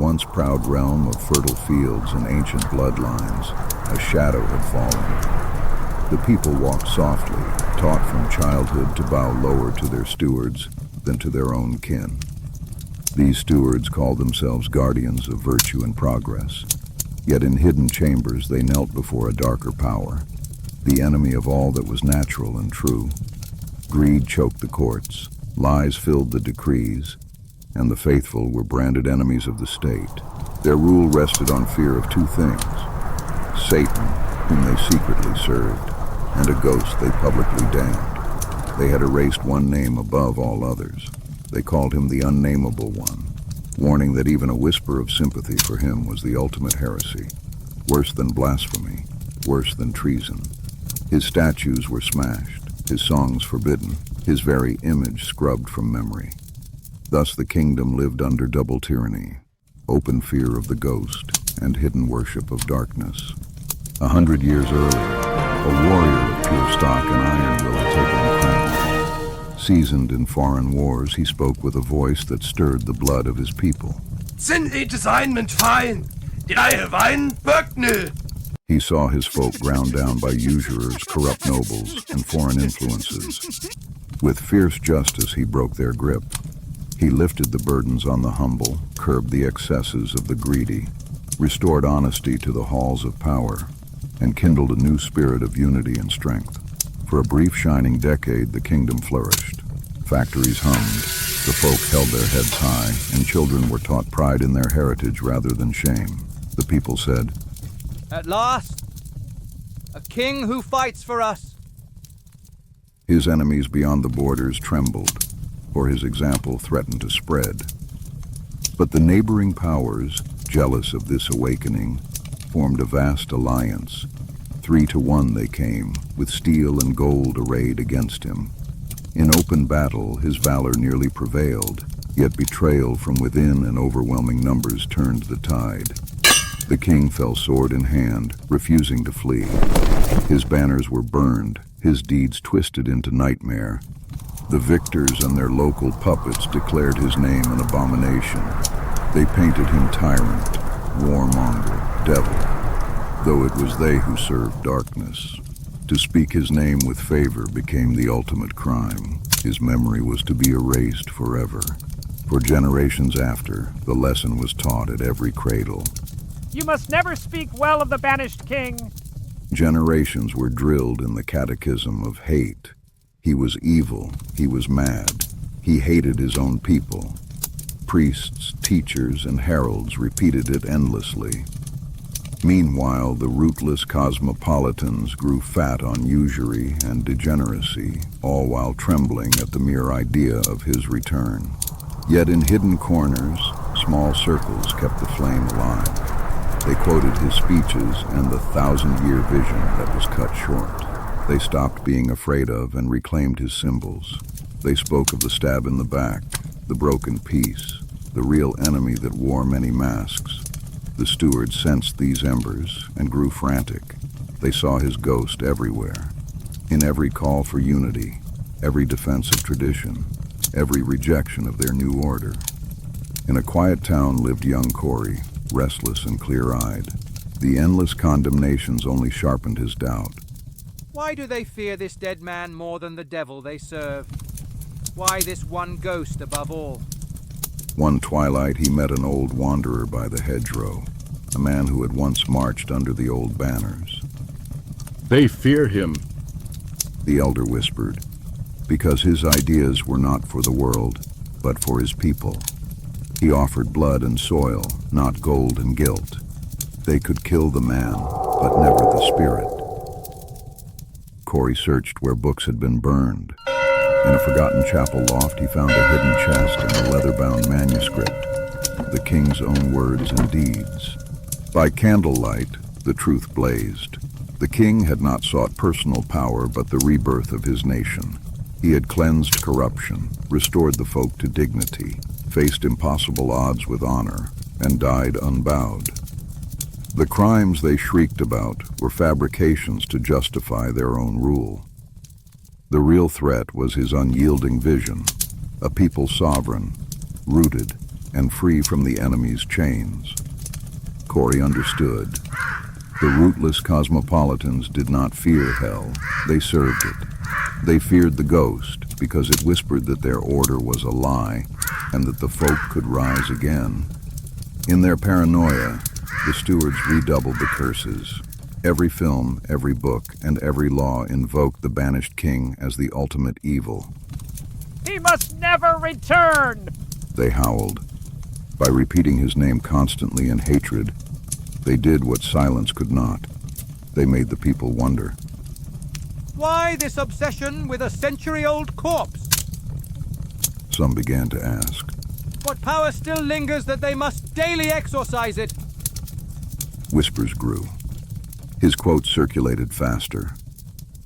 once proud realm of fertile fields and ancient bloodlines, a shadow had fallen. The people walked softly, taught from childhood to bow lower to their stewards than to their own kin. These stewards called themselves guardians of virtue and progress, yet in hidden chambers they knelt before a darker power, the enemy of all that was natural and true. Greed choked the courts, lies filled the decrees, and the faithful were branded enemies of the state. Their rule rested on fear of two things: Satan, whom they secretly served, and a ghost they publicly damned. They had erased one name above all others. They called him the Unnameable One, warning that even a whisper of sympathy for him was the ultimate heresy, worse than blasphemy, worse than treason. His statues were smashed, his songs forbidden, his very image scrubbed from memory. Thus the kingdom lived under double tyranny, open fear of the ghost and hidden worship of darkness. 100 years earlier, a warrior of pure stock and iron will had taken the crown. Seasoned in foreign wars, he spoke with a voice that stirred the blood of his people. Sind die assignment fine? Did I have wine? Bucknell. He saw his folk ground down by usurers, corrupt nobles, and foreign influences. With fierce justice, he broke their grip. He lifted the burdens on the humble, curbed the excesses of the greedy, restored honesty to the halls of power, and kindled a new spirit of unity and strength. For a brief shining decade, the kingdom flourished. Factories hummed, the folk held their heads high, and children were taught pride in their heritage rather than shame. The people said, "At last, a king who fights for us." His enemies beyond the borders trembled, for his example threatened to spread. But the neighboring powers, jealous of this awakening, formed a vast alliance. 3 to 1 they came, with steel and gold arrayed against him. In open battle, his valor nearly prevailed, yet betrayal from within and overwhelming numbers turned the tide. The king fell sword in hand, refusing to flee. His banners were burned, his deeds twisted into nightmare. The victors and their local puppets declared his name an abomination. They painted him tyrant, warmonger, devil, though it was they who served darkness. To speak his name with favor became the ultimate crime. His memory was to be erased forever. For generations after, the lesson was taught at every cradle. You must never speak well of the Banished King. Generations were drilled in the catechism of hate. He was evil, he was mad, he hated his own people. Priests, teachers, and heralds repeated it endlessly. Meanwhile, the rootless cosmopolitans grew fat on usury and degeneracy, all while trembling at the mere idea of his return. Yet in hidden corners, small circles kept the flame alive. They quoted his speeches and the 1,000-year vision that was cut short. They stopped being afraid of and reclaimed his symbols. They spoke of the stab in the back, the broken peace, the real enemy that wore many masks. The stewards sensed these embers and grew frantic. They saw his ghost everywhere, in every call for unity, every defense of tradition, every rejection of their new order. In a quiet town lived young Corey, restless and clear-eyed. The endless condemnations only sharpened his doubt. Why do they fear this dead man more than the devil they serve? Why this one ghost above all? One twilight he met an old wanderer by the hedgerow, a man who had once marched under the old banners. "They fear him," the elder whispered, because his ideas were not for the world, but for his people. He offered blood and soil, not gold and guilt. They could kill the man, but never the spirit. Corey searched where books had been burned. In a forgotten chapel loft, he found a hidden chest and a leather-bound manuscript, the king's own words and deeds. By candlelight, the truth blazed. The king had not sought personal power, but the rebirth of his nation. He had cleansed corruption, restored the folk to dignity, faced impossible odds with honor, and died unbowed. The crimes they shrieked about were fabrications to justify their own rule. The real threat was his unyielding vision, a people sovereign, rooted and free from the enemy's chains. Corey understood. The rootless cosmopolitans did not fear hell, they served it. They feared the ghost because it whispered that their order was a lie and that the folk could rise again. In their paranoia, the stewards redoubled the curses. Every film, every book, and every law invoked the Banished King as the ultimate evil. He must never return! They howled. By repeating his name constantly in hatred, they did what silence could not. They made the people wonder. Why this obsession with a century-old corpse? Some began to ask. What power still lingers that they must daily exorcise it? Whispers grew. His quotes circulated faster.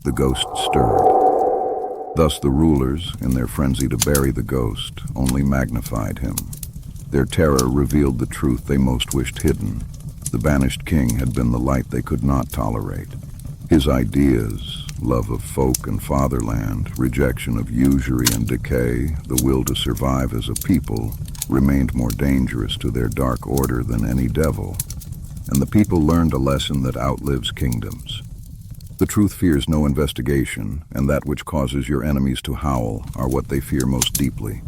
The ghost stirred. Thus the rulers, in their frenzy to bury the ghost, only magnified him. Their terror revealed the truth they most wished hidden. The Banished King had been the light they could not tolerate. His ideas, love of folk and fatherland, rejection of usury and decay, the will to survive as a people, remained more dangerous to their dark order than any devil. And the people learned a lesson that outlives kingdoms. The truth fears no investigation, and that which causes your enemies to howl are what they fear most deeply.